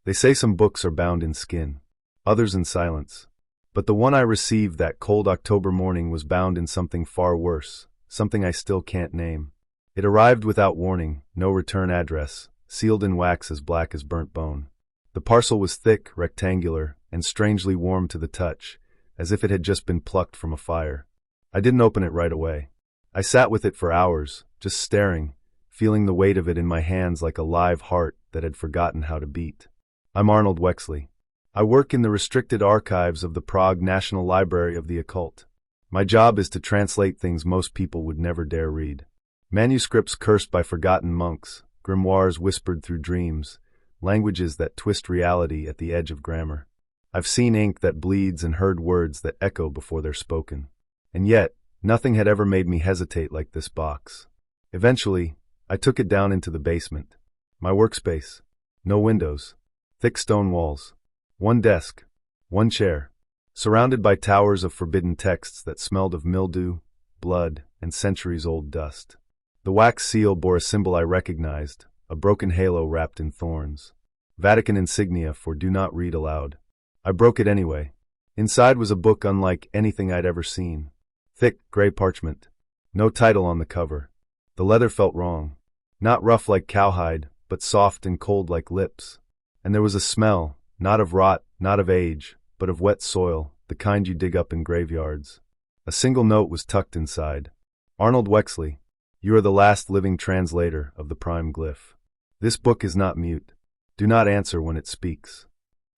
They say some books are bound in skin, others in silence. But the one I received that cold October morning was bound in something far worse, something I still can't name. It arrived without warning, no return address, sealed in wax as black as burnt bone. The parcel was thick, rectangular, and strangely warm to the touch, as if it had just been plucked from a fire. I didn't open it right away. I sat with it for hours, just staring, feeling the weight of it in my hands like a live heart that had forgotten how to beat. I'm Arnold Wexley. I work in the restricted archives of the Prague National Library of the Occult. My job is to translate things most people would never dare read. Manuscripts cursed by forgotten monks, grimoires whispered through dreams, languages that twist reality at the edge of grammar. I've seen ink that bleeds and heard words that echo before they're spoken. And yet, nothing had ever made me hesitate like this box. Eventually, I took it down into the basement. My workspace. No windows. Thick stone walls. One desk. One chair. Surrounded by towers of forbidden texts that smelled of mildew, blood, and centuries-old dust. The wax seal bore a symbol I recognized, a broken halo wrapped in thorns. Vatican insignia for do not read aloud. I broke it anyway. Inside was a book unlike anything I'd ever seen. Thick, gray parchment. No title on the cover. The leather felt wrong. Not rough like cowhide, but soft and cold like lips. And there was a smell, not of rot, not of age, but of wet soil, the kind you dig up in graveyards. A single note was tucked inside. Arnold Wexley, you are the last living translator of the prime glyph. This book is not mute. Do not answer when it speaks.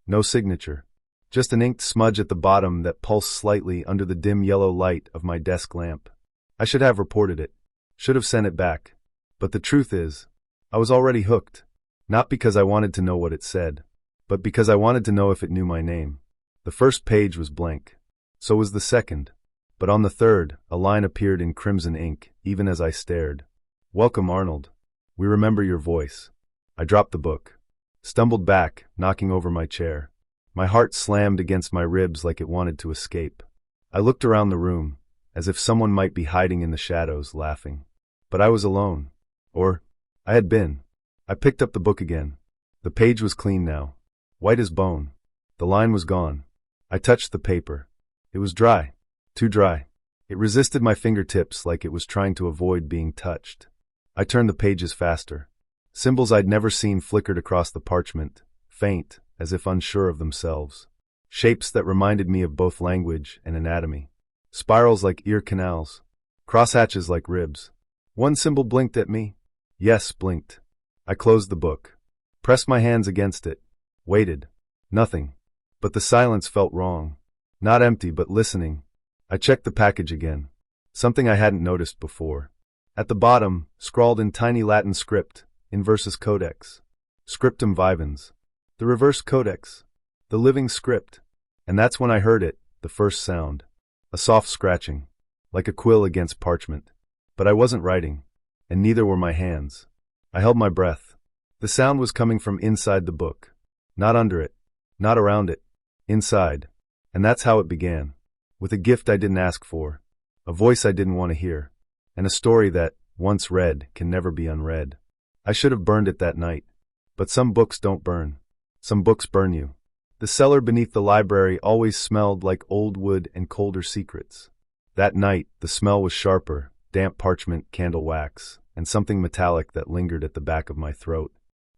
No signature. Just an inked smudge at the bottom that pulsed slightly under the dim yellow light of my desk lamp. I should have reported it. Should have sent it back. But the truth is, I was already hooked. Not because I wanted to know what it said, but because I wanted to know if it knew my name. The first page was blank. So was the second. But on the third, a line appeared in crimson ink, even as I stared. Welcome, Arnold. We remember your voice. I dropped the book. Stumbled back, knocking over my chair. My heart slammed against my ribs like it wanted to escape. I looked around the room, as if someone might be hiding in the shadows, laughing. But I was alone. Or, I had been. I picked up the book again. The page was clean now. White as bone. The line was gone. I touched the paper. It was dry. Too dry. It resisted my fingertips like it was trying to avoid being touched. I turned the pages faster. Symbols I'd never seen flickered across the parchment, faint, as if unsure of themselves. Shapes that reminded me of both language and anatomy. Spirals like ear canals. Crosshatches like ribs. One symbol blinked at me. Yes, blinked. I closed the book. Pressed my hands against it. Waited. Nothing. But the silence felt wrong. Not empty, but listening. I checked the package again. Something I hadn't noticed before. At the bottom, scrawled in tiny Latin script, Inversus Codex. Scriptum vivens. The reverse codex. The living script. And that's when I heard it, the first sound. A soft scratching. Like a quill against parchment. But I wasn't writing. And neither were my hands. I held my breath. The sound was coming from inside the book. Not under it. Not around it. Inside. And that's how it began. With a gift I didn't ask for. A voice I didn't want to hear. And a story that, once read, can never be unread. I should have burned it that night. But some books don't burn. Some books burn you. The cellar beneath the library always smelled like old wood and colder secrets. That night, the smell was sharper, damp parchment, candle wax, and something metallic that lingered at the back of my throat.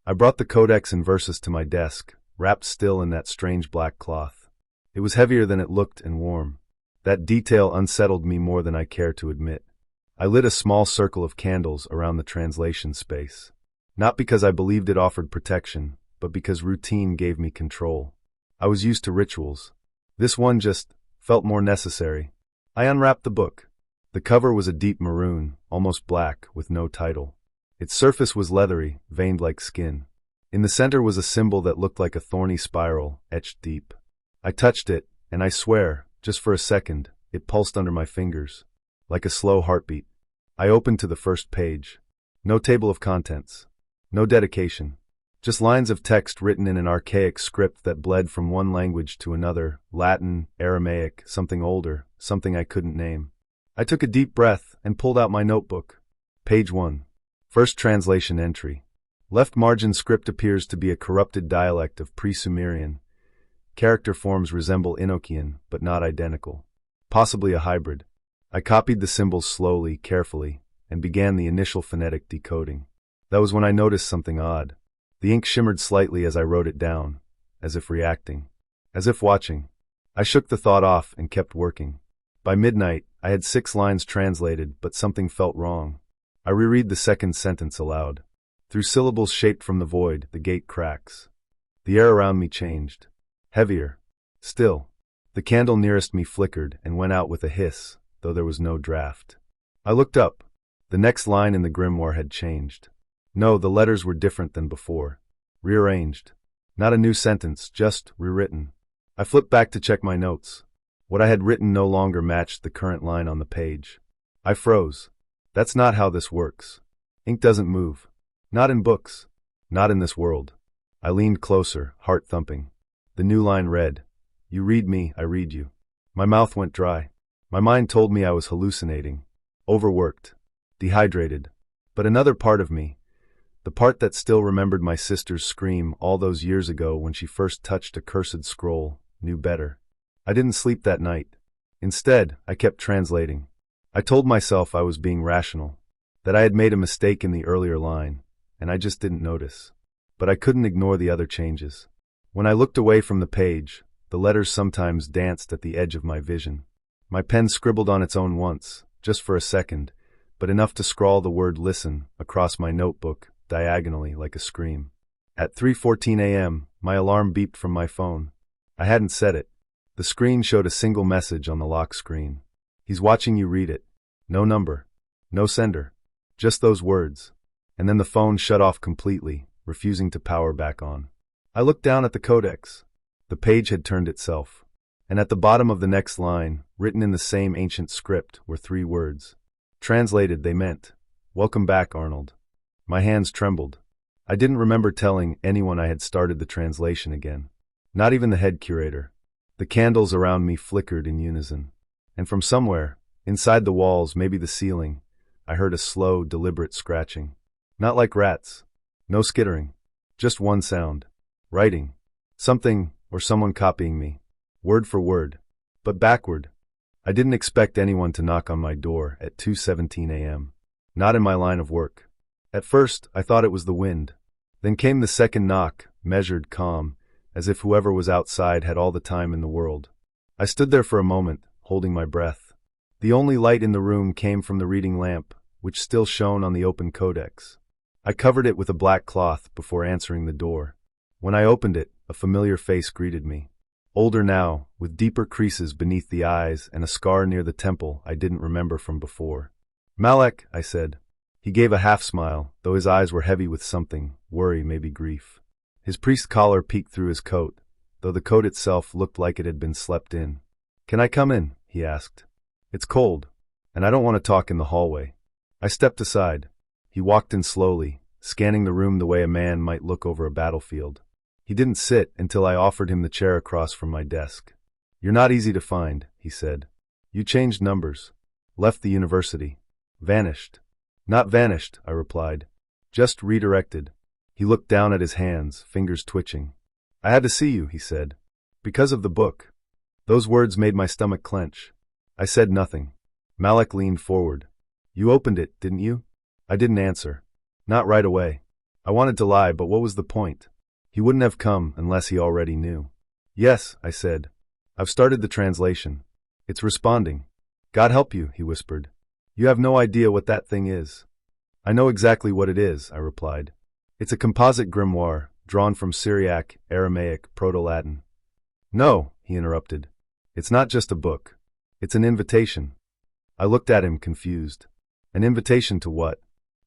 I brought the Codex Inversus to my desk, wrapped still in that strange black cloth. It was heavier than it looked and warm. That detail unsettled me more than I care to admit. I lit a small circle of candles around the translation space. Not because I believed it offered protection, but because routine gave me control. I was used to rituals. This one just felt more necessary. I unwrapped the book. The cover was a deep maroon, almost black, with no title. Its surface was leathery, veined like skin. In the center was a symbol that looked like a thorny spiral, etched deep. I touched it, and I swear, just for a second, it pulsed under my fingers. Like a slow heartbeat. I opened to the first page. No table of contents. No dedication. Just lines of text written in an archaic script that bled from one language to another, Latin, Aramaic, something older, something I couldn't name. I took a deep breath and pulled out my notebook. Page 1. First translation entry. Left margin script appears to be a corrupted dialect of pre-Sumerian. Character forms resemble Enochian, but not identical. Possibly a hybrid. I copied the symbols slowly, carefully, and began the initial phonetic decoding. That was when I noticed something odd. The ink shimmered slightly as I wrote it down, as if reacting, as if watching. I shook the thought off and kept working. By midnight, I had 6 lines translated, but something felt wrong. I reread the second sentence aloud. Through syllables shaped from the void, the gate cracks. The air around me changed. Heavier. Still. The candle nearest me flickered and went out with a hiss, though there was no draft. I looked up. The next line in the grimoire had changed. No, the letters were different than before. Rearranged. Not a new sentence, just rewritten. I flipped back to check my notes. What I had written no longer matched the current line on the page. I froze. That's not how this works. Ink doesn't move. Not in books. Not in this world. I leaned closer, heart thumping. The new line read, "You read me, I read you." My mouth went dry. My mind told me I was hallucinating. Overworked. Dehydrated. But another part of me, the part that still remembered my sister's scream all those years ago when she first touched a cursed scroll, knew better. I didn't sleep that night. Instead, I kept translating. I told myself I was being rational, that I had made a mistake in the earlier line, and I just didn't notice. But I couldn't ignore the other changes. When I looked away from the page, the letters sometimes danced at the edge of my vision. My pen scribbled on its own once, just for a second, but enough to scrawl the word "listen" across my notebook, diagonally like a scream. At 3:14 a.m., my alarm beeped from my phone. I hadn't set it. The screen showed a single message on the lock screen. "He's watching you read it." No number. No sender. Just those words. And then the phone shut off completely, refusing to power back on. I looked down at the codex. The page had turned itself. And at the bottom of the next line, written in the same ancient script, were 3 words. Translated, they meant, "Welcome back, Arnold." My hands trembled. I didn't remember telling anyone I had started the translation again. Not even the head curator. The candles around me flickered in unison. And from somewhere, inside the walls, maybe the ceiling, I heard a slow, deliberate scratching. Not like rats. No skittering. Just one sound. Writing. Something, or someone copying me. Word for word. But backward. I didn't expect anyone to knock on my door at 2:17 a.m. Not in my line of work. At first, I thought it was the wind. Then came the second knock, measured, calm, as if whoever was outside had all the time in the world. I stood there for a moment, holding my breath. The only light in the room came from the reading lamp, which still shone on the open codex. I covered it with a black cloth before answering the door. When I opened it, a familiar face greeted me. Older now, with deeper creases beneath the eyes and a scar near the temple I didn't remember from before. "Malek," I said. He gave a half-smile, though his eyes were heavy with something, worry, maybe grief. His priest collar peeked through his coat, though the coat itself looked like it had been slept in. "Can I come in?" he asked. "It's cold, and I don't want to talk in the hallway." I stepped aside. He walked in slowly, scanning the room the way a man might look over a battlefield. He didn't sit until I offered him the chair across from my desk. "You're not easy to find," he said. "You changed numbers. Left the university. Vanished." "Not vanished," I replied. "Just redirected." He looked down at his hands, fingers twitching. "I had to see you," he said. "Because of the book." Those words made my stomach clench. I said nothing. Malek leaned forward. "You opened it, didn't you?" I didn't answer. Not right away. I wanted to lie, but what was the point? He wouldn't have come unless he already knew. "Yes," I said. "I've started the translation. It's responding." "God help you," he whispered. "You have no idea what that thing is." "I know exactly what it is," I replied. "It's a composite grimoire, drawn from Syriac, Aramaic, Proto-Latin." "No," he interrupted. "It's not just a book. It's an invitation." I looked at him, confused. An invitation to what?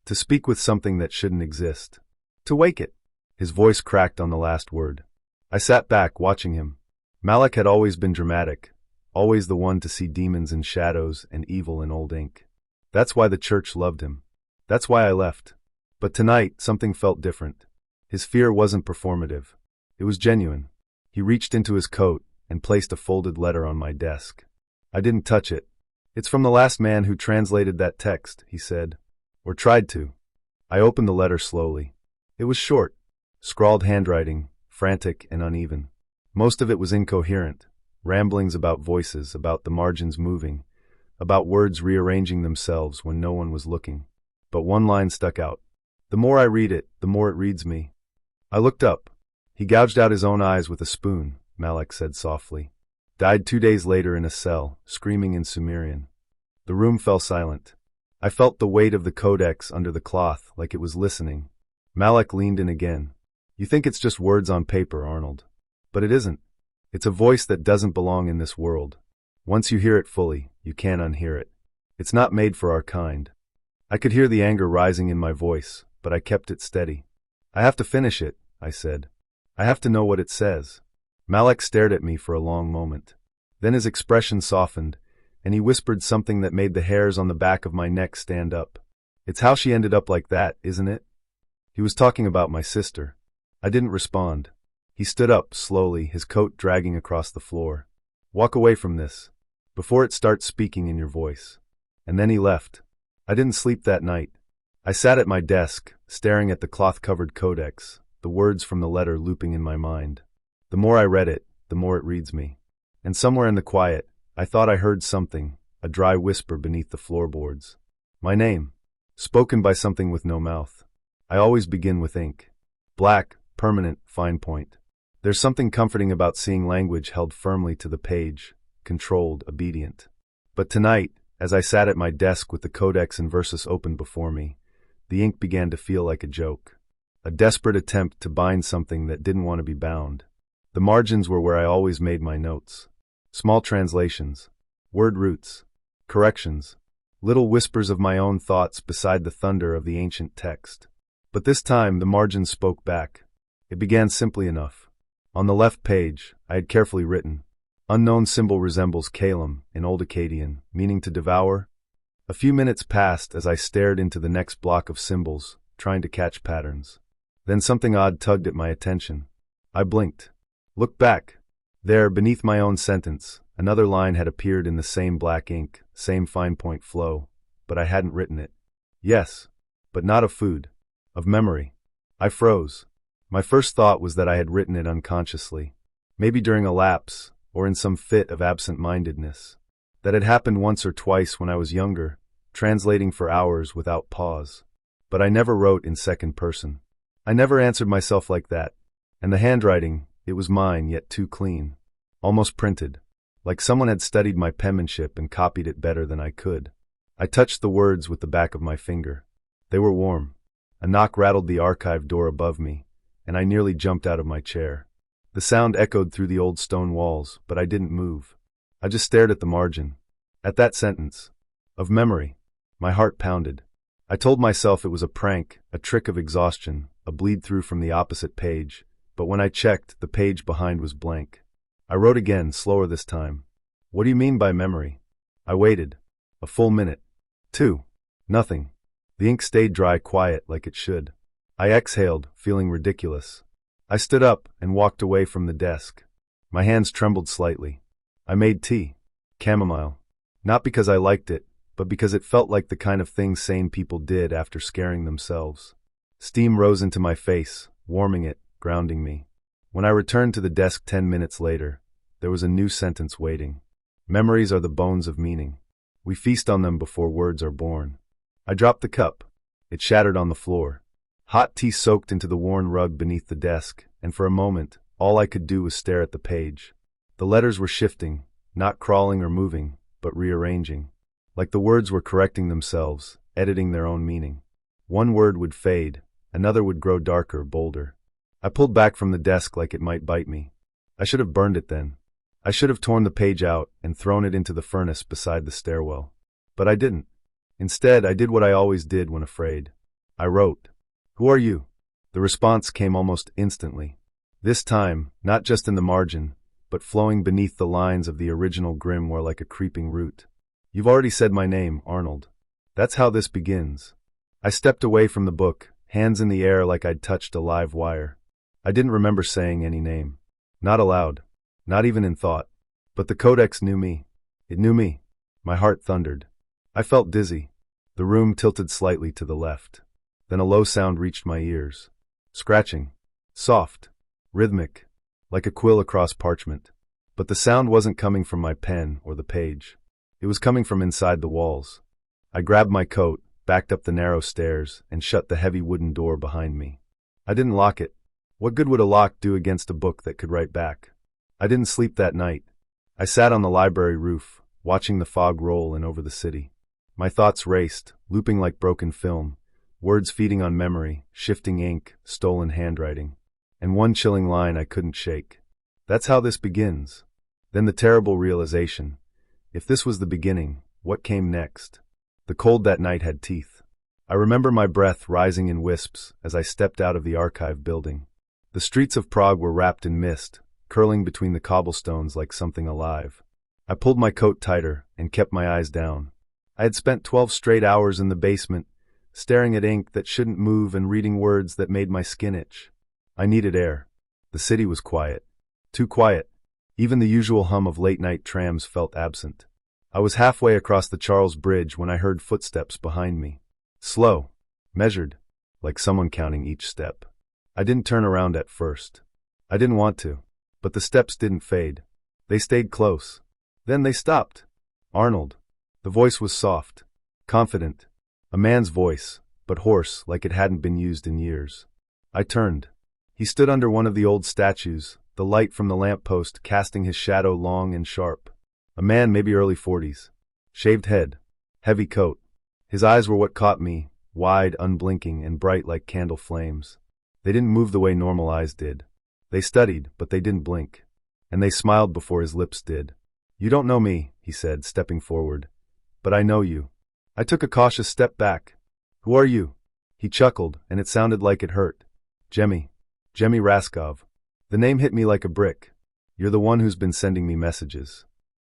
To speak with something that shouldn't exist. To wake it. His voice cracked on the last word. I sat back, watching him. Malek had always been dramatic, always the one to see demons in shadows and evil in old ink. That's why the church loved him. That's why I left. But tonight, something felt different. His fear wasn't performative. It was genuine. He reached into his coat and placed a folded letter on my desk. I didn't touch it. "It's from the last man who translated that text," he said. "Or tried to." I opened the letter slowly. It was short, scrawled handwriting, frantic and uneven. Most of it was incoherent, ramblings about voices, about the margins moving, about words rearranging themselves when no one was looking. But one line stuck out. The more I read it, the more it reads me. I looked up. He gouged out his own eyes with a spoon, Malek said softly. Died 2 days later in a cell, screaming in Sumerian. The room fell silent. I felt the weight of the codex under the cloth, like it was listening. Malek leaned in again. You think it's just words on paper, Arnold. But it isn't. It's a voice that doesn't belong in this world. Once you hear it fully, you can't unhear it. It's not made for our kind. I could hear the anger rising in my voice, but I kept it steady. I have to finish it, I said. I have to know what it says. Malek stared at me for a long moment. Then his expression softened, and he whispered something that made the hairs on the back of my neck stand up. It's how she ended up like that, isn't it? He was talking about my sister. I didn't respond. He stood up, slowly, his coat dragging across the floor. Walk away from this, before it starts speaking in your voice. And then he left. I didn't sleep that night. I sat at my desk, staring at the cloth-covered codex, the words from the letter looping in my mind. The more I read it, the more it reads me. And somewhere in the quiet, I thought I heard something, a dry whisper beneath the floorboards. My name, spoken by something with no mouth. I always begin with ink. Black, permanent, fine point. There's something comforting about seeing language held firmly to the page, controlled, obedient. But tonight, as I sat at my desk with the codex and versus open before me, the ink began to feel like a joke. A desperate attempt to bind something that didn't want to be bound. The margins were where I always made my notes. Small translations, word roots, corrections, little whispers of my own thoughts beside the thunder of the ancient text. But this time the margins spoke back. It began simply enough. On the left page, I had carefully written, unknown symbol resembles Kalam in Old Akkadian, meaning to devour. A few minutes passed as I stared into the next block of symbols, trying to catch patterns. Then something odd tugged at my attention. I blinked. Looked back. There, beneath my own sentence, another line had appeared in the same black ink, same fine point flow, but I hadn't written it. Yes, but not of food, of memory. I froze. My first thought was that I had written it unconsciously, maybe during a lapse, or in some fit of absent-mindedness. That had happened once or twice when I was younger, translating for hours without pause. But I never wrote in second person. I never answered myself like that. And the handwriting, it was mine, yet too clean. Almost printed. Like someone had studied my penmanship and copied it better than I could. I touched the words with the back of my finger. They were warm. A knock rattled the archive door above me, and I nearly jumped out of my chair. The sound echoed through the old stone walls, but I didn't move. I just stared at the margin. At that sentence. Of memory. My heart pounded. I told myself it was a prank, a trick of exhaustion, a bleed-through from the opposite page, but when I checked, the page behind was blank. I wrote again, slower this time. What do you mean by memory? I waited. A full minute. 2. Nothing. The ink stayed dry, quiet, like it should. I exhaled, feeling ridiculous. I stood up and walked away from the desk. My hands trembled slightly. I made tea. Chamomile. Not because I liked it, but because it felt like the kind of thing sane people did after scaring themselves. Steam rose into my face, warming it, grounding me. When I returned to the desk 10 minutes later, there was a new sentence waiting. Memories are the bones of meaning. We feast on them before words are born. I dropped the cup. It shattered on the floor. Hot tea soaked into the worn rug beneath the desk, and for a moment, all I could do was stare at the page. The letters were shifting, not crawling or moving, but rearranging. Like the words were correcting themselves, editing their own meaning. One word would fade, another would grow darker, bolder. I pulled back from the desk like it might bite me. I should have burned it then. I should have torn the page out and thrown it into the furnace beside the stairwell. But I didn't. Instead, I did what I always did when afraid. I wrote. Who are you? The response came almost instantly. This time, not just in the margin, but flowing beneath the lines of the original grimoire like a creeping root. You've already said my name, Arnold. That's how this begins. I stepped away from the book, hands in the air like I'd touched a live wire. I didn't remember saying any name. Not aloud. Not even in thought. But the codex knew me. It knew me. My heart thundered. I felt dizzy. The room tilted slightly to the left. Then a low sound reached my ears. Scratching. Soft. Rhythmic. Like a quill across parchment. But the sound wasn't coming from my pen or the page. It was coming from inside the walls. I grabbed my coat, backed up the narrow stairs, and shut the heavy wooden door behind me. I didn't lock it. What good would a lock do against a book that could write back? I didn't sleep that night. I sat on the library roof, watching the fog roll in over the city. My thoughts raced, looping like broken film, words feeding on memory, shifting ink, stolen handwriting. And one chilling line I couldn't shake. That's how this begins. Then the terrible realization. If this was the beginning, what came next? The cold that night had teeth. I remember my breath rising in wisps as I stepped out of the archive building. The streets of Prague were wrapped in mist, curling between the cobblestones like something alive. I pulled my coat tighter and kept my eyes down. I had spent 12 straight hours in the basement, staring at ink that shouldn't move and reading words that made my skin itch. I needed air. The city was quiet. Too quiet. Even the usual hum of late-night trams felt absent. I was halfway across the Charles Bridge when I heard footsteps behind me. Slow. Measured. Like someone counting each step. I didn't turn around at first. I didn't want to. But the steps didn't fade. They stayed close. Then they stopped. Arnold. The voice was soft. Confident. A man's voice, but hoarse like it hadn't been used in years. I turned. He stood under one of the old statues, the light from the lamppost casting his shadow long and sharp. A man maybe early 40s. Shaved head. Heavy coat. His eyes were what caught me, wide, unblinking, and bright like candle flames. They didn't move the way normal eyes did. They studied, but they didn't blink. And they smiled before his lips did. "You don't know me," he said, stepping forward. "But I know you." I took a cautious step back. "Who are you?" He chuckled, and it sounded like it hurt. "Jemmy. Jemmy Raskov." The name hit me like a brick. "You're the one who's been sending me messages."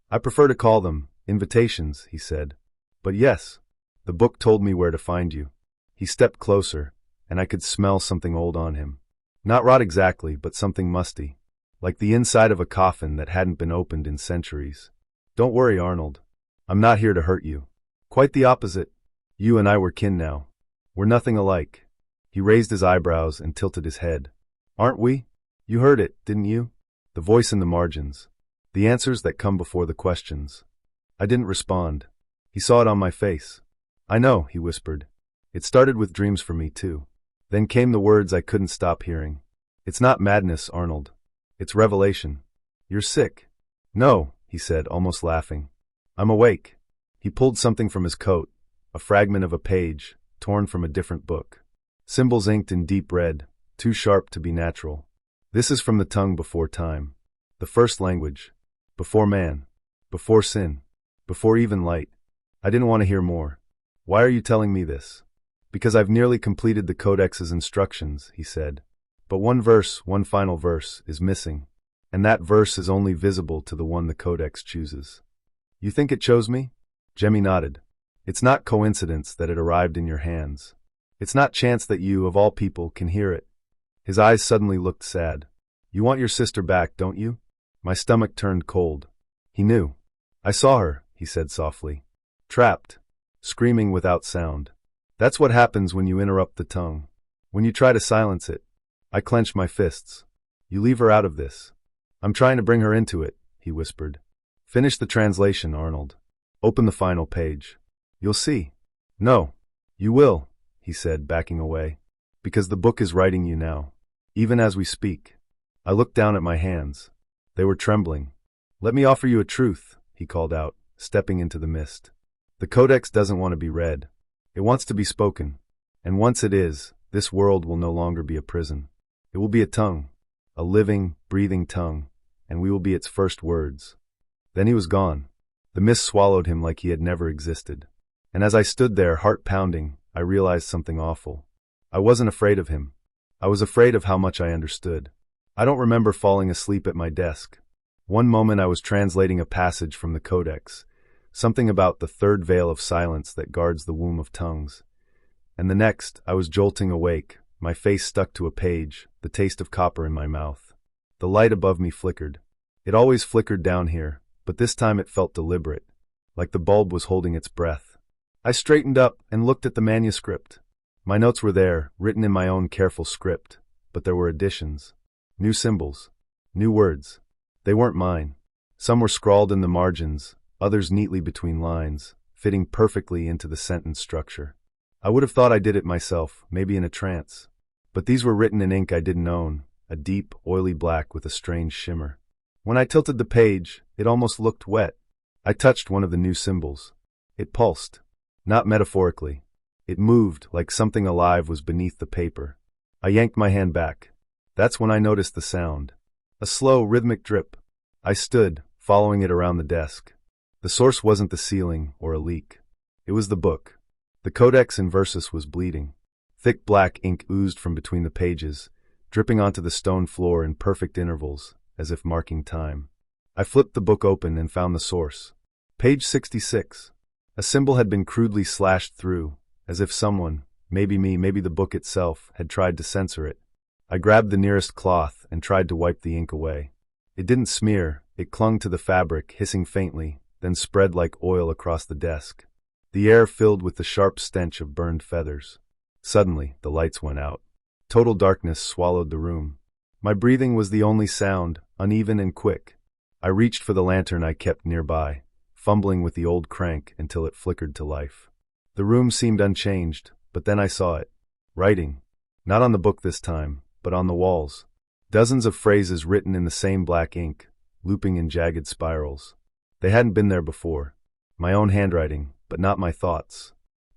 "I prefer to call them invitations," he said. "But yes, the book told me where to find you." He stepped closer, and I could smell something old on him. Not rot exactly, but something musty. Like the inside of a coffin that hadn't been opened in centuries. "Don't worry, Arnold. I'm not here to hurt you. Quite the opposite. You and I were kin now. We're nothing alike." He raised his eyebrows and tilted his head. "Aren't we? You heard it, didn't you? The voice in the margins. The answers that come before the questions." I didn't respond. He saw it on my face. "I know," he whispered. "It started with dreams for me, too." Then came the words I couldn't stop hearing. "It's not madness, Arnold. It's revelation. You're sick." "No," he said, almost laughing. "I'm awake." He pulled something from his coat, a fragment of a page, torn from a different book. Symbols inked in deep red, too sharp to be natural. "This is from the tongue before time. The first language. Before man. Before sin. Before even light." I didn't want to hear more. "Why are you telling me this?" "Because I've nearly completed the Codex's instructions," he said. "But one final verse, is missing. And that verse is only visible to the one the Codex chooses." "You think it chose me?" Jemmy nodded. "It's not coincidence that it arrived in your hands. It's not chance that you, of all people, can hear it." His eyes suddenly looked sad. "You want your sister back, don't you?" My stomach turned cold. He knew. "I saw her," he said softly. "Trapped. Screaming without sound. That's what happens when you interrupt the tongue. When you try to silence it." I clenched my fists. "You leave her out of this." "I'm trying to bring her into it," he whispered. "Finish the translation, Arnold. Open the final page. You'll see." "No. You will," he said, backing away. "Because the book is writing you now. Even as we speak." I looked down at my hands. They were trembling. "Let me offer you a truth," he called out, stepping into the mist. "The Codex doesn't want to be read. It wants to be spoken. And once it is, this world will no longer be a prison. It will be a tongue. A living, breathing tongue. And we will be its first words." Then he was gone. The mist swallowed him like he had never existed. And as I stood there, heart pounding, I realized something awful. I wasn't afraid of him. I was afraid of how much I understood. I don't remember falling asleep at my desk. One moment I was translating a passage from the Codex, something about the third veil of silence that guards the womb of tongues. And the next, I was jolting awake, my face stuck to a page, the taste of copper in my mouth. The light above me flickered. It always flickered down here, but this time it felt deliberate, like the bulb was holding its breath. I straightened up and looked at the manuscript. My notes were there, written in my own careful script, but there were additions. New symbols. New words. They weren't mine. Some were scrawled in the margins, others neatly between lines, fitting perfectly into the sentence structure. I would have thought I did it myself, maybe in a trance. But these were written in ink I didn't own, a deep, oily black with a strange shimmer. When I tilted the page, it almost looked wet. I touched one of the new symbols. It pulsed. Not metaphorically. It moved like something alive was beneath the paper. I yanked my hand back. That's when I noticed the sound. A slow, rhythmic drip. I stood, following it around the desk. The source wasn't the ceiling or a leak. It was the book. The codex in versus was bleeding. Thick black ink oozed from between the pages, dripping onto the stone floor in perfect intervals, as if marking time. I flipped the book open and found the source. Page 66. A symbol had been crudely slashed through, as if someone, maybe me, maybe the book itself, had tried to censor it. I grabbed the nearest cloth and tried to wipe the ink away. It didn't smear, it clung to the fabric, hissing faintly, then spread like oil across the desk. The air filled with the sharp stench of burned feathers. Suddenly, the lights went out. Total darkness swallowed the room. My breathing was the only sound, uneven and quick. I reached for the lantern I kept nearby, fumbling with the old crank until it flickered to life. The room seemed unchanged, but then I saw it. Writing. Not on the book this time, but on the walls. Dozens of phrases written in the same black ink, looping in jagged spirals. They hadn't been there before. My own handwriting, but not my thoughts.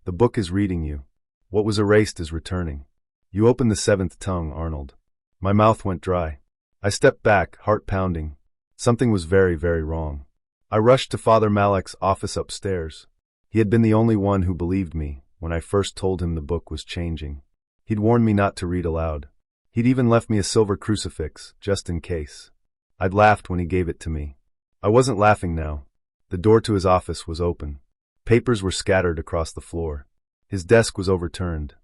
The book is reading you. What was erased is returning. You opened the seventh tongue, Arnold. My mouth went dry. I stepped back, heart pounding. Something was very, very wrong. I rushed to Father Malek's office upstairs. He had been the only one who believed me when I first told him the book was changing. He'd warned me not to read aloud. He'd even left me a silver crucifix, just in case. I'd laughed when he gave it to me. I wasn't laughing now. The door to his office was open. Papers were scattered across the floor. His desk was overturned.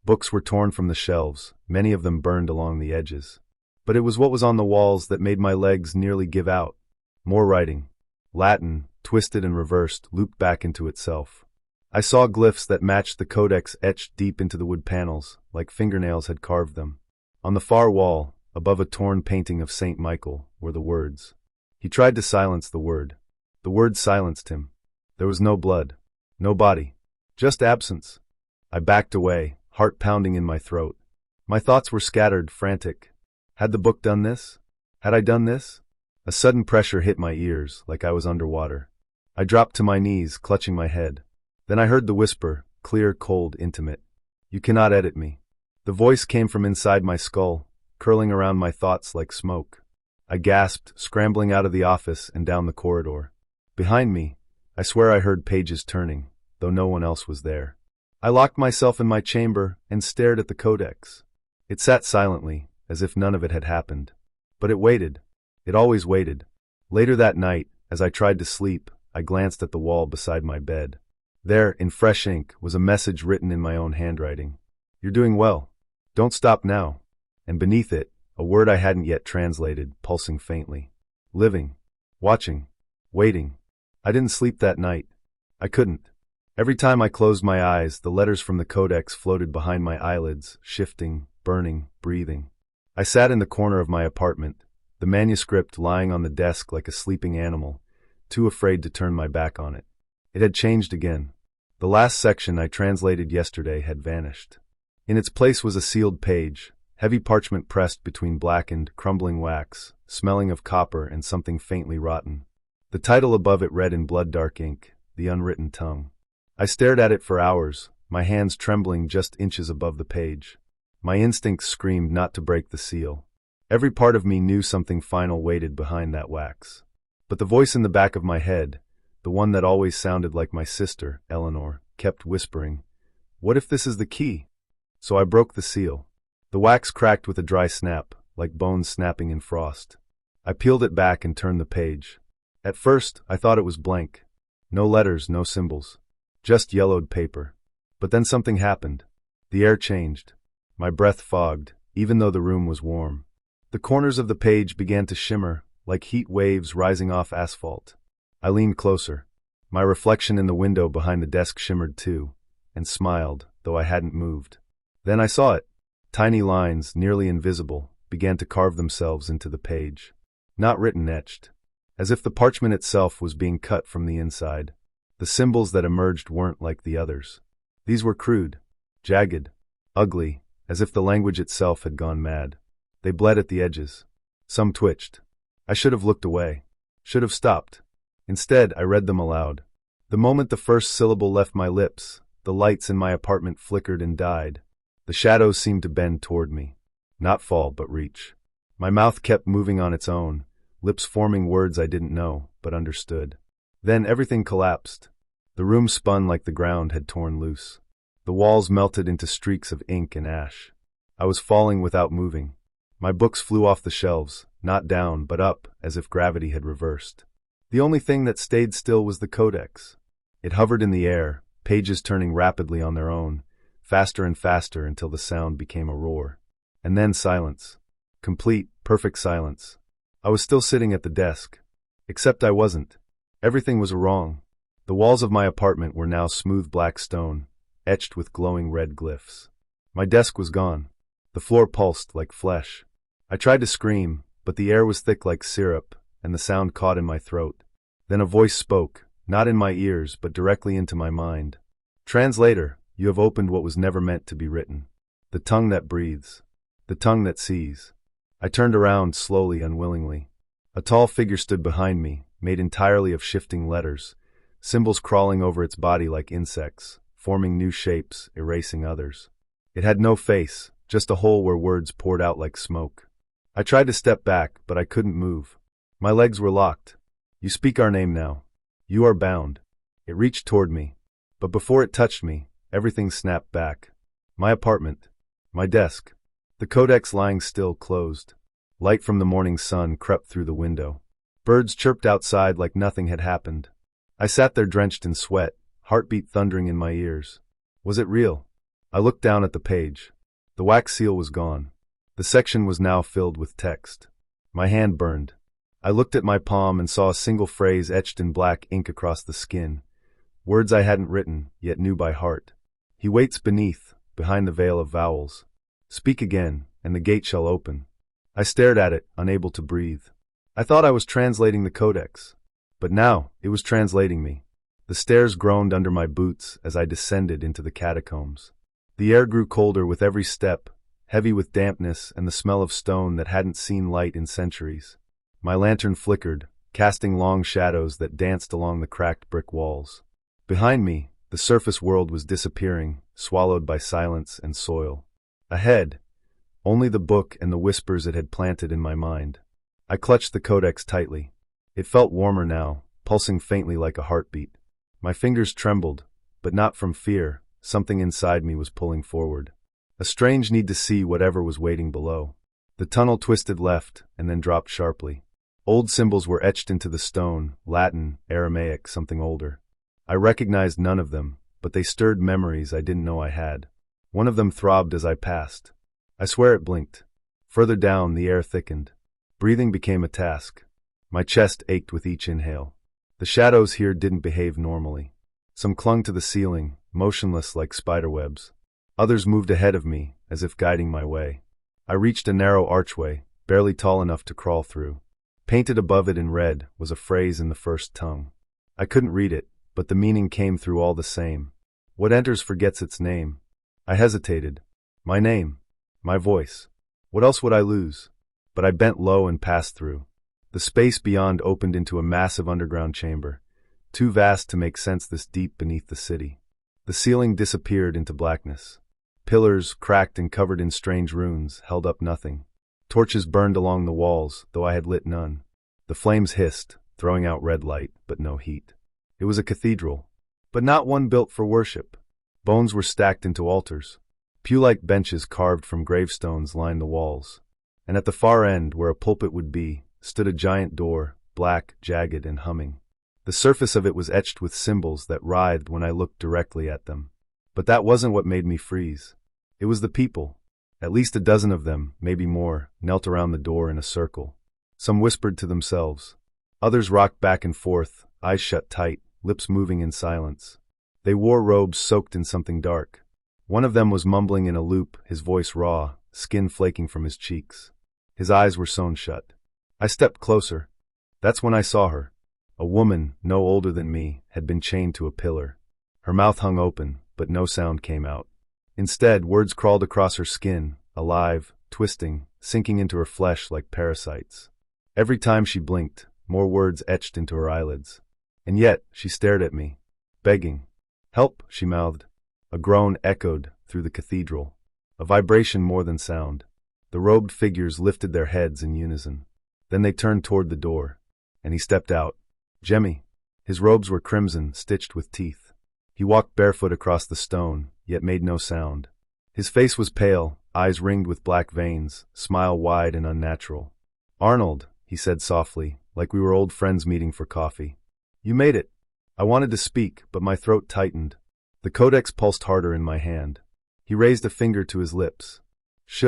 Books were torn from the shelves, many of them burned along the edges. But it was what was on the walls that made my legs nearly give out. More writing. Latin, twisted and reversed, looped back into itself. I saw glyphs that matched the codex etched deep into the wood panels, like fingernails had carved them. On the far wall, above a torn painting of Saint Michael, were the words. He tried to silence the word. The word silenced him. There was no blood, no body, just absence. I backed away, heart pounding in my throat. My thoughts were scattered, frantic. Had the book done this? Had I done this? A sudden pressure hit my ears, like I was underwater. I dropped to my knees, clutching my head. Then I heard the whisper, clear, cold, intimate. You cannot edit me. The voice came from inside my skull, curling around my thoughts like smoke. I gasped, scrambling out of the office and down the corridor. Behind me, I swear I heard pages turning, though no one else was there. I locked myself in my chamber and stared at the codex. It sat silently, as if none of it had happened. But it waited. It always waited. Later that night, as I tried to sleep, I glanced at the wall beside my bed. There, in fresh ink, was a message written in my own handwriting. You're doing well. Don't stop now. And beneath it, a word I hadn't yet translated, pulsing faintly. Living. Watching. Waiting. I didn't sleep that night. I couldn't. Every time I closed my eyes, the letters from the codex floated behind my eyelids, shifting, burning, breathing. I sat in the corner of my apartment, the manuscript lying on the desk like a sleeping animal, too afraid to turn my back on it. It had changed again. The last section I translated yesterday had vanished. In its place was a sealed page, heavy parchment pressed between blackened, crumbling wax, smelling of copper and something faintly rotten. The title above it read in blood-dark ink, The Unwritten Tongue. I stared at it for hours, my hands trembling just inches above the page. My instincts screamed not to break the seal. Every part of me knew something final waited behind that wax. But the voice in the back of my head, the one that always sounded like my sister, Eleanor, kept whispering, "What if this is the key?" So I broke the seal. The wax cracked with a dry snap, like bones snapping in frost. I peeled it back and turned the page. At first, I thought it was blank. No letters, no symbols. Just yellowed paper. But then something happened. The air changed. My breath fogged, even though the room was warm. The corners of the page began to shimmer, like heat waves rising off asphalt. I leaned closer. My reflection in the window behind the desk shimmered too, and smiled, though I hadn't moved. Then I saw it. Tiny lines, nearly invisible, began to carve themselves into the page. Not written, etched. As if the parchment itself was being cut from the inside. The symbols that emerged weren't like the others. These were crude, jagged, ugly, as if the language itself had gone mad. They bled at the edges. Some twitched. I should have looked away. Should have stopped. Instead, I read them aloud. The moment the first syllable left my lips, the lights in my apartment flickered and died. The shadows seemed to bend toward me. Not fall, but reach. My mouth kept moving on its own, lips forming words I didn't know, but understood. Then everything collapsed. The room spun like the ground had torn loose. The walls melted into streaks of ink and ash. I was falling without moving. My books flew off the shelves, not down, but up, as if gravity had reversed. The only thing that stayed still was the codex. It hovered in the air, pages turning rapidly on their own, faster and faster until the sound became a roar. And then silence. Complete, perfect silence. I was still sitting at the desk. Except I wasn't. Everything was wrong. The walls of my apartment were now smooth black stone, etched with glowing red glyphs. My desk was gone. The floor pulsed like flesh. I tried to scream, but the air was thick like syrup, and the sound caught in my throat. Then a voice spoke, not in my ears, but directly into my mind. Translator, you have opened what was never meant to be written. The tongue that breathes. The tongue that sees. I turned around slowly, unwillingly. A tall figure stood behind me, made entirely of shifting letters, symbols crawling over its body like insects, forming new shapes, erasing others. It had no face, just a hole where words poured out like smoke. I tried to step back, but I couldn't move. My legs were locked. You speak our name now. You are bound. It reached toward me. But before it touched me, everything snapped back. My apartment. My desk. The codex lying still, closed. Light from the morning sun crept through the window. Birds chirped outside like nothing had happened. I sat there drenched in sweat, heartbeat thundering in my ears. Was it real? I looked down at the page. The wax seal was gone. The section was now filled with text. My hand burned. I looked at my palm and saw a single phrase etched in black ink across the skin. Words I hadn't written, yet knew by heart. He waits beneath, behind the veil of vowels. Speak again, and the gate shall open. I stared at it, unable to breathe. I thought I was translating the codex. But now, it was translating me. The stairs groaned under my boots as I descended into the catacombs. The air grew colder with every step, heavy with dampness and the smell of stone that hadn't seen light in centuries. My lantern flickered, casting long shadows that danced along the cracked brick walls. Behind me, the surface world was disappearing, swallowed by silence and soil. Ahead, only the book and the whispers it had planted in my mind. I clutched the codex tightly. It felt warmer now, pulsing faintly like a heartbeat. My fingers trembled, but not from fear. Something inside me was pulling forward. A strange need to see whatever was waiting below. The tunnel twisted left and then dropped sharply. Old symbols were etched into the stone, Latin, Aramaic, something older. I recognized none of them, but they stirred memories I didn't know I had. One of them throbbed as I passed. I swear it blinked. Further down, the air thickened. Breathing became a task. My chest ached with each inhale. The shadows here didn't behave normally. Some clung to the ceiling, motionless like spiderwebs. Others moved ahead of me, as if guiding my way. I reached a narrow archway, barely tall enough to crawl through. Painted above it in red was a phrase in the first tongue. I couldn't read it, but the meaning came through all the same. What enters forgets its name. I hesitated. My name. My voice. What else would I lose? But I bent low and passed through. The space beyond opened into a massive underground chamber, too vast to make sense this deep beneath the city. The ceiling disappeared into blackness. Pillars, cracked and covered in strange runes, held up nothing. Torches burned along the walls, though I had lit none. The flames hissed, throwing out red light, but no heat. It was a cathedral, but not one built for worship. Bones were stacked into altars. Pew-like benches carved from gravestones lined the walls. And at the far end, where a pulpit would be, stood a giant door, black, jagged, and humming. The surface of it was etched with symbols that writhed when I looked directly at them. But that wasn't what made me freeze. It was the people. At least a dozen of them, maybe more, knelt around the door in a circle. Some whispered to themselves. Others rocked back and forth, eyes shut tight, lips moving in silence. They wore robes soaked in something dark. One of them was mumbling in a loop, his voice raw, skin flaking from his cheeks. His eyes were sewn shut. I stepped closer. That's when I saw her. A woman, no older than me, had been chained to a pillar. Her mouth hung open, but no sound came out. Instead, words crawled across her skin, alive, twisting, sinking into her flesh like parasites. Every time she blinked, more words etched into her eyelids. And yet, she stared at me, begging. "Help," she mouthed. A groan echoed through the cathedral, a vibration more than sound. The robed figures lifted their heads in unison. Then they turned toward the door, and he stepped out. Jemmy. His robes were crimson, stitched with teeth. He walked barefoot across the stone, yet made no sound. His face was pale, eyes ringed with black veins, smile wide and unnatural. "Arnold," he said softly, like we were old friends meeting for coffee. "You made it." I wanted to speak, but my throat tightened. The codex pulsed harder in my hand. He raised a finger to his lips. "Shh.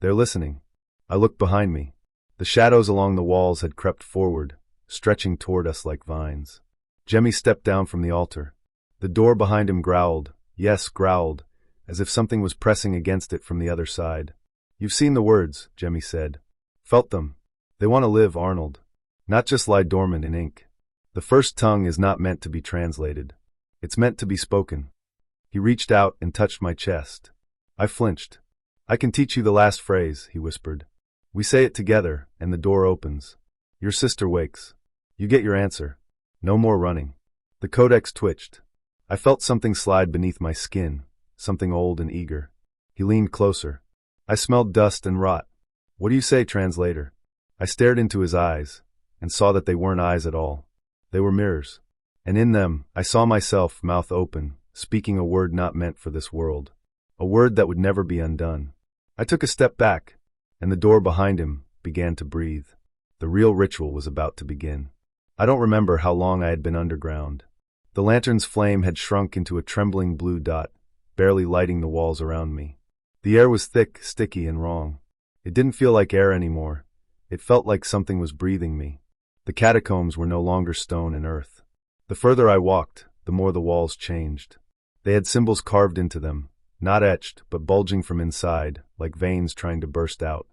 They're listening." I looked behind me. The shadows along the walls had crept forward, stretching toward us like vines. Jemmy stepped down from the altar. The door behind him growled, yes, growled, as if something was pressing against it from the other side. "You've seen the words," Jemmy said. "Felt them. They want to live, Arnold. Not just lie dormant in ink. The first tongue is not meant to be translated. It's meant to be spoken." He reached out and touched my chest. I flinched. "I can teach you the last phrase," he whispered. "We say it together, and the door opens. Your sister wakes. You get your answer. No more running." The codex twitched. I felt something slide beneath my skin, something old and eager. He leaned closer. I smelled dust and rot. "What do you say, translator?" I stared into his eyes, and saw that they weren't eyes at all. They were mirrors. And in them, I saw myself, mouth open, speaking a word not meant for this world. A word that would never be undone. I took a step back, and the door behind him began to breathe. The real ritual was about to begin. I don't remember how long I had been underground. The lantern's flame had shrunk into a trembling blue dot, barely lighting the walls around me. The air was thick, sticky, and wrong. It didn't feel like air anymore. It felt like something was breathing me. The catacombs were no longer stone and earth. The further I walked, the more the walls changed. They had symbols carved into them, not etched, but bulging from inside, like veins trying to burst out.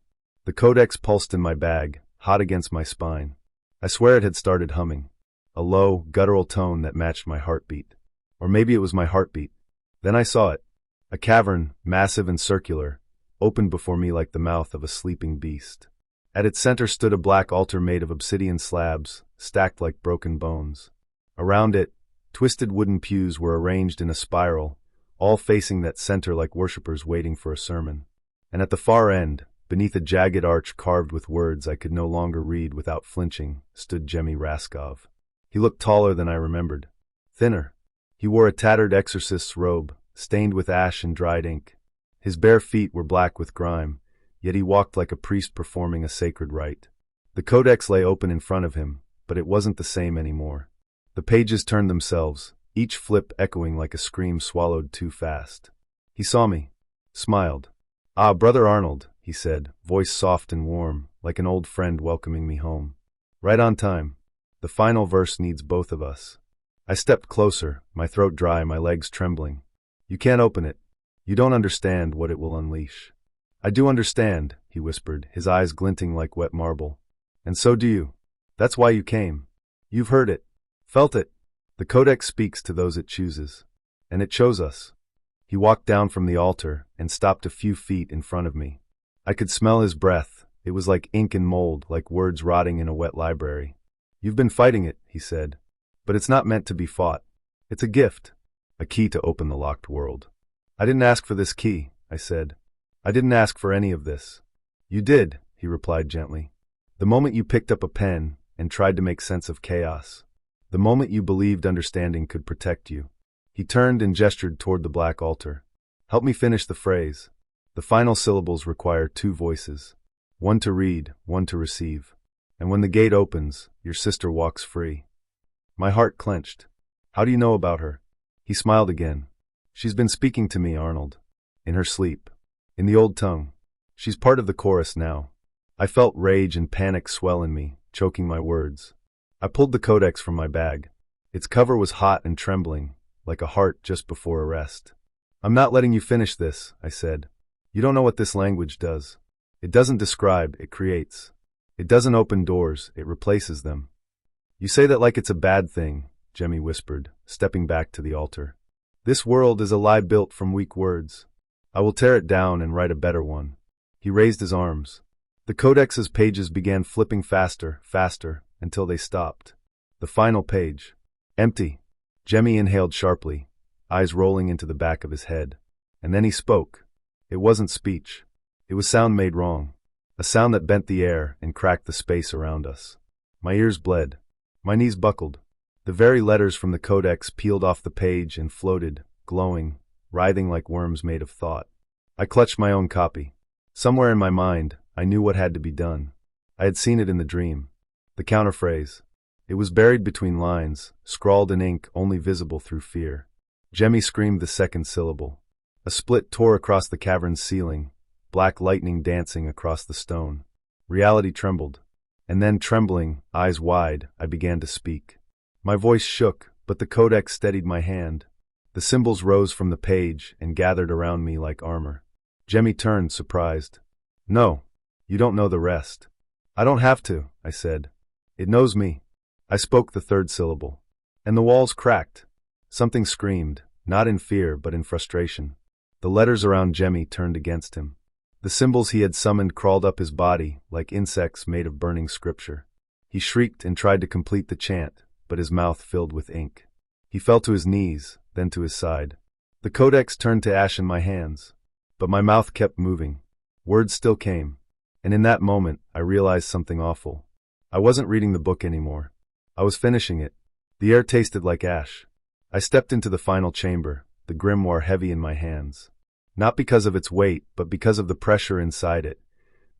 The codex pulsed in my bag, hot against my spine. I swear it had started humming. A low, guttural tone that matched my heartbeat. Or maybe it was my heartbeat. Then I saw it. A cavern, massive and circular, opened before me like the mouth of a sleeping beast. At its center stood a black altar made of obsidian slabs, stacked like broken bones. Around it, twisted wooden pews were arranged in a spiral, all facing that center like worshippers waiting for a sermon. And at the far end, beneath a jagged arch carved with words I could no longer read without flinching, stood Jemmy Raskov. He looked taller than I remembered. Thinner. He wore a tattered exorcist's robe, stained with ash and dried ink. His bare feet were black with grime, yet he walked like a priest performing a sacred rite. The codex lay open in front of him, but it wasn't the same anymore. The pages turned themselves, each flip echoing like a scream swallowed too fast. He saw me, smiled. "Ah, Brother Arnold," he said, voice soft and warm, like an old friend welcoming me home. "Right on time. The final verse needs both of us." I stepped closer, my throat dry, my legs trembling. "You can't open it. You don't understand what it will unleash." "I do understand," he whispered, his eyes glinting like wet marble. "And so do you. That's why you came. You've heard it. Felt it. The codex speaks to those it chooses. And it chose us." He walked down from the altar and stopped a few feet in front of me. I could smell his breath. It was like ink and mold, like words rotting in a wet library. "You've been fighting it," he said. "But it's not meant to be fought. It's a gift. A key to open the locked world." "I didn't ask for this key," I said. "I didn't ask for any of this." "You did," he replied gently. "The moment you picked up a pen and tried to make sense of chaos. The moment you believed understanding could protect you." He turned and gestured toward the black altar. "Help me finish the phrase. The final syllables require two voices. One to read, one to receive. And when the gate opens, your sister walks free." My heart clenched. "How do you know about her?" He smiled again. "She's been speaking to me, Arnold. In her sleep. In the old tongue. She's part of the chorus now." I felt rage and panic swell in me, choking my words. I pulled the codex from my bag. Its cover was hot and trembling, like a heart just before arrest. "I'm not letting you finish this," I said. You don't know what this language does. It doesn't describe, it creates. It doesn't open doors, it replaces them. You say that like it's a bad thing, Jemmy whispered, stepping back to the altar. This world is a lie built from weak words. I will tear it down and write a better one. He raised his arms. The codex's pages began flipping faster, faster, until they stopped. The final page. Empty. Jemmy inhaled sharply, eyes rolling into the back of his head. And then he spoke. It wasn't speech. It was sound made wrong. A sound that bent the air and cracked the space around us. My ears bled. My knees buckled. The very letters from the codex peeled off the page and floated, glowing, writhing like worms made of thought. I clutched my own copy. Somewhere in my mind, I knew what had to be done. I had seen it in the dream. The counterphrase. It was buried between lines, scrawled in ink only visible through fear. Jemmy screamed the second syllable. A split tore across the cavern's ceiling, black lightning dancing across the stone. Reality trembled. And then, trembling, eyes wide, I began to speak. My voice shook, but the codex steadied my hand. The symbols rose from the page and gathered around me like armor. Jemmy turned, surprised. No, you don't know the rest. I don't have to, I said. It knows me. I spoke the third syllable. And the walls cracked. Something screamed, not in fear but in frustration. The letters around Jemmy turned against him. The symbols he had summoned crawled up his body like insects made of burning scripture. He shrieked and tried to complete the chant, but his mouth filled with ink. He fell to his knees, then to his side. The codex turned to ash in my hands, but my mouth kept moving. Words still came, and in that moment I realized something awful. I wasn't reading the book anymore. I was finishing it. The air tasted like ash. I stepped into the final chamber, the grimoire heavy in my hands. Not because of its weight, but because of the pressure inside it,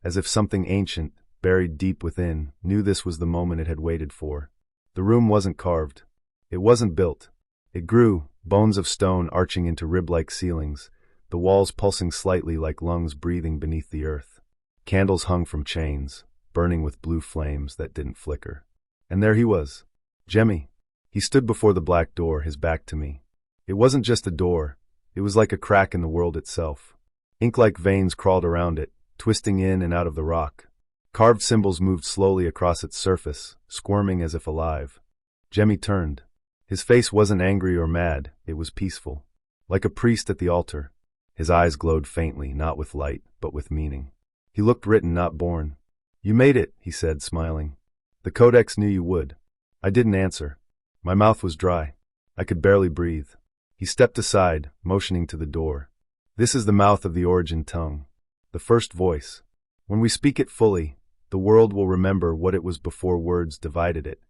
as if something ancient, buried deep within, knew this was the moment it had waited for. The room wasn't carved. It wasn't built. It grew, bones of stone arching into rib-like ceilings, the walls pulsing slightly like lungs breathing beneath the earth. Candles hung from chains, burning with blue flames that didn't flicker. And there he was, Jemmy. He stood before the black door, his back to me. It wasn't just a door. It was like a crack in the world itself. Ink-like veins crawled around it, twisting in and out of the rock. Carved symbols moved slowly across its surface, squirming as if alive. Jemmy turned. His face wasn't angry or mad, it was peaceful. Like a priest at the altar. His eyes glowed faintly, not with light, but with meaning. He looked written, not born. You made it, he said, smiling. The codex knew you would. I didn't answer. My mouth was dry. I could barely breathe. He stepped aside, motioning to the door. This is the mouth of the origin tongue. The first voice. When we speak it fully, the world will remember what it was before words divided it.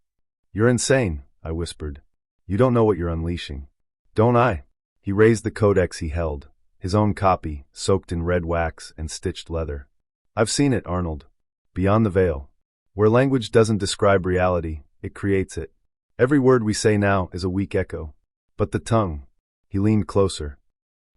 You're insane, I whispered. You don't know what you're unleashing. Don't I? He raised the codex he held, his own copy, soaked in red wax and stitched leather. I've seen it, Arnold. Beyond the veil. Where language doesn't describe reality, it creates it. Every word we say now is a weak echo. But the tongue. He leaned closer.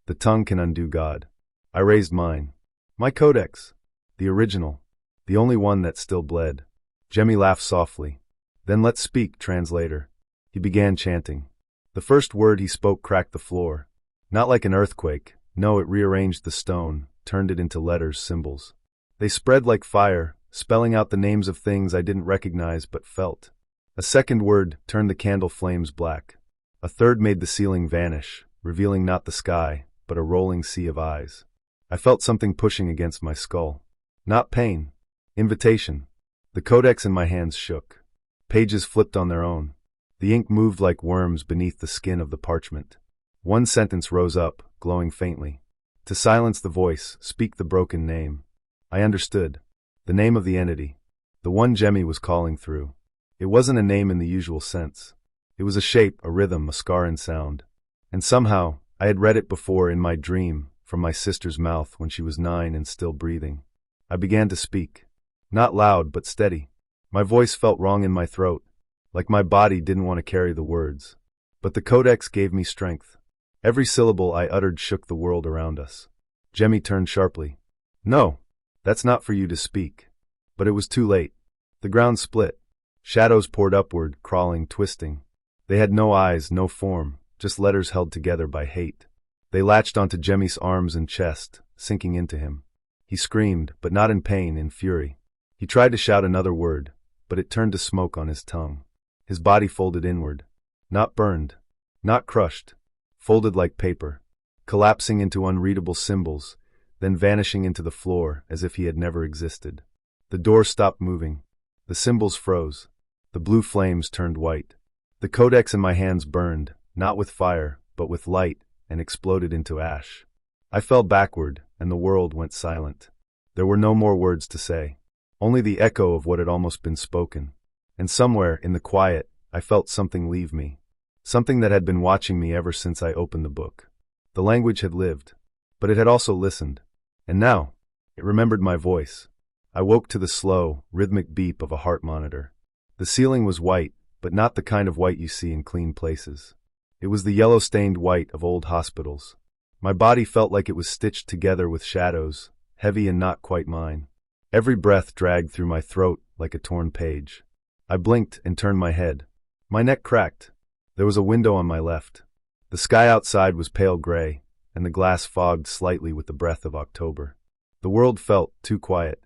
The tongue can undo God. I raised mine. My codex. The original. The only one that still bled. Jemmy laughed softly. Then let's speak, translator. He began chanting. The first word he spoke cracked the floor. Not like an earthquake. No, it rearranged the stone, turned it into letters, symbols. They spread like fire, spelling out the names of things I didn't recognize but felt. A second word turned the candle flames black. A third made the ceiling vanish, revealing not the sky, but a rolling sea of eyes. I felt something pushing against my skull. Not pain. Invitation. The codex in my hands shook. Pages flipped on their own. The ink moved like worms beneath the skin of the parchment. One sentence rose up, glowing faintly. To silence the voice, speak the broken name. I understood. The name of the entity. The one Jemmy was calling through. It wasn't a name in the usual sense. It was a shape, a rhythm, a scar in sound. And somehow, I had read it before in my dream, from my sister's mouth when she was 9 and still breathing. I began to speak. Not loud, but steady. My voice felt wrong in my throat, like my body didn't want to carry the words. But the codex gave me strength. Every syllable I uttered shook the world around us. Jemmy turned sharply. No, that's not for you to speak. But it was too late. The ground split. Shadows poured upward, crawling, twisting. They had no eyes, no form, just letters held together by hate. They latched onto Jemmy's arms and chest, sinking into him. He screamed, but not in pain, in fury. He tried to shout another word, but it turned to smoke on his tongue. His body folded inward. Not burned. Not crushed. Folded like paper. Collapsing into unreadable symbols, then vanishing into the floor as if he had never existed. The door stopped moving. The symbols froze. The blue flames turned white. The codex in my hands burned, not with fire, but with light, and exploded into ash. I fell backward, and the world went silent. There were no more words to say. Only the echo of what had almost been spoken. And somewhere, in the quiet, I felt something leave me. Something that had been watching me ever since I opened the book. The language had lived, but it had also listened. And now, it remembered my voice. I woke to the slow, rhythmic beep of a heart monitor. The ceiling was white, but not the kind of white you see in clean places. It was the yellow-stained white of old hospitals. My body felt like it was stitched together with shadows, heavy and not quite mine. Every breath dragged through my throat like a torn page. I blinked and turned my head. My neck cracked. There was a window on my left. The sky outside was pale gray, and the glass fogged slightly with the breath of October. The world felt too quiet.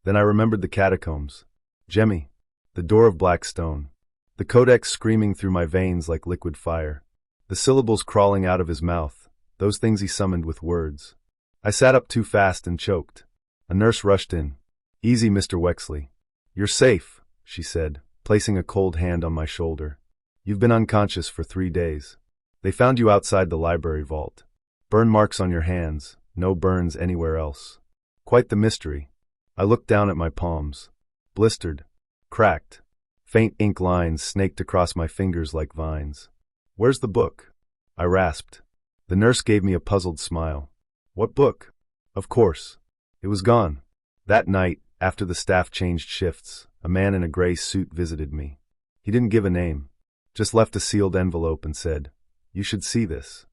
Then I remembered the catacombs. Jemmy. The door of black stone. The codex screaming through my veins like liquid fire. The syllables crawling out of his mouth, those things he summoned with words. I sat up too fast and choked. A nurse rushed in. "Easy, Mr. Wexley. You're safe," she said, placing a cold hand on my shoulder. "You've been unconscious for 3 days. They found you outside the library vault. Burn marks on your hands, no burns anywhere else. Quite the mystery." I looked down at my palms. Blistered. Cracked. Faint ink lines snaked across my fingers like vines. "Where's the book?" I rasped. The nurse gave me a puzzled smile. "What book?" "Of course. It was gone." That night, after the staff changed shifts, a man in a gray suit visited me. He didn't give a name, just left a sealed envelope and said, "You should see this."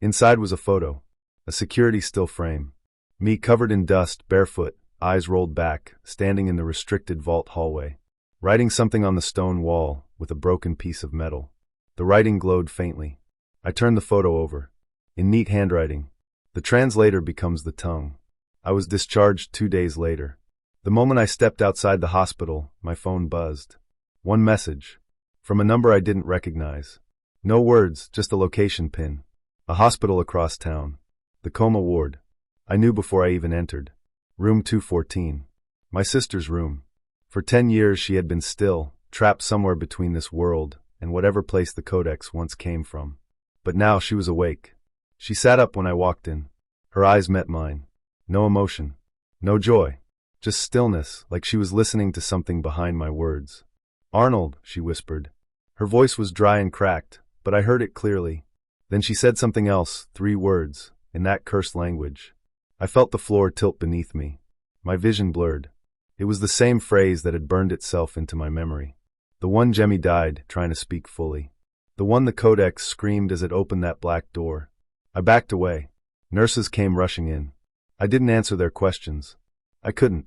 Inside was a photo, a security still frame. Me covered in dust, barefoot, eyes rolled back, standing in the restricted vault hallway, writing something on the stone wall with a broken piece of metal. The writing glowed faintly. I turned the photo over. In neat handwriting. The translator becomes the tongue. I was discharged 2 days later. The moment I stepped outside the hospital, my phone buzzed. One message. From a number I didn't recognize. No words, just a location pin. A hospital across town. The coma ward. I knew before I even entered. Room 214. My sister's room. For 10 years she had been still, trapped somewhere between this world and whatever place the codex once came from. But now she was awake. She sat up when I walked in. Her eyes met mine. No emotion. No joy. Just stillness, like she was listening to something behind my words. "Arnold," she whispered. Her voice was dry and cracked, but I heard it clearly. Then she said something else, 3 words, in that cursed language. I felt the floor tilt beneath me. My vision blurred. It was the same phrase that had burned itself into my memory. The one Jemmy died trying to speak fully. The one the codex screamed as it opened that black door. I backed away. Nurses came rushing in. I didn't answer their questions. I couldn't.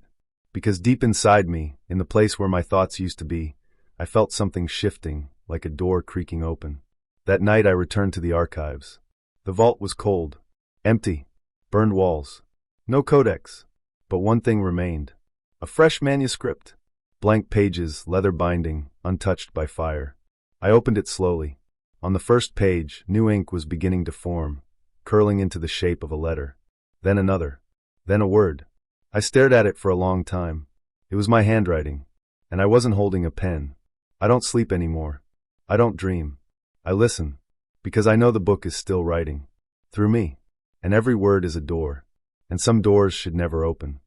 Because deep inside me, in the place where my thoughts used to be, I felt something shifting, like a door creaking open. That night I returned to the archives. The vault was cold. Empty. Burned walls. No codex. But one thing remained. A fresh manuscript. Blank pages, leather binding, untouched by fire. I opened it slowly. On the first page, new ink was beginning to form, curling into the shape of a letter. Then another. Then a word. I stared at it for a long time. It was my handwriting. And I wasn't holding a pen. I don't sleep anymore. I don't dream. I listen. Because I know the book is still writing. Through me. And every word is a door. And some doors should never open.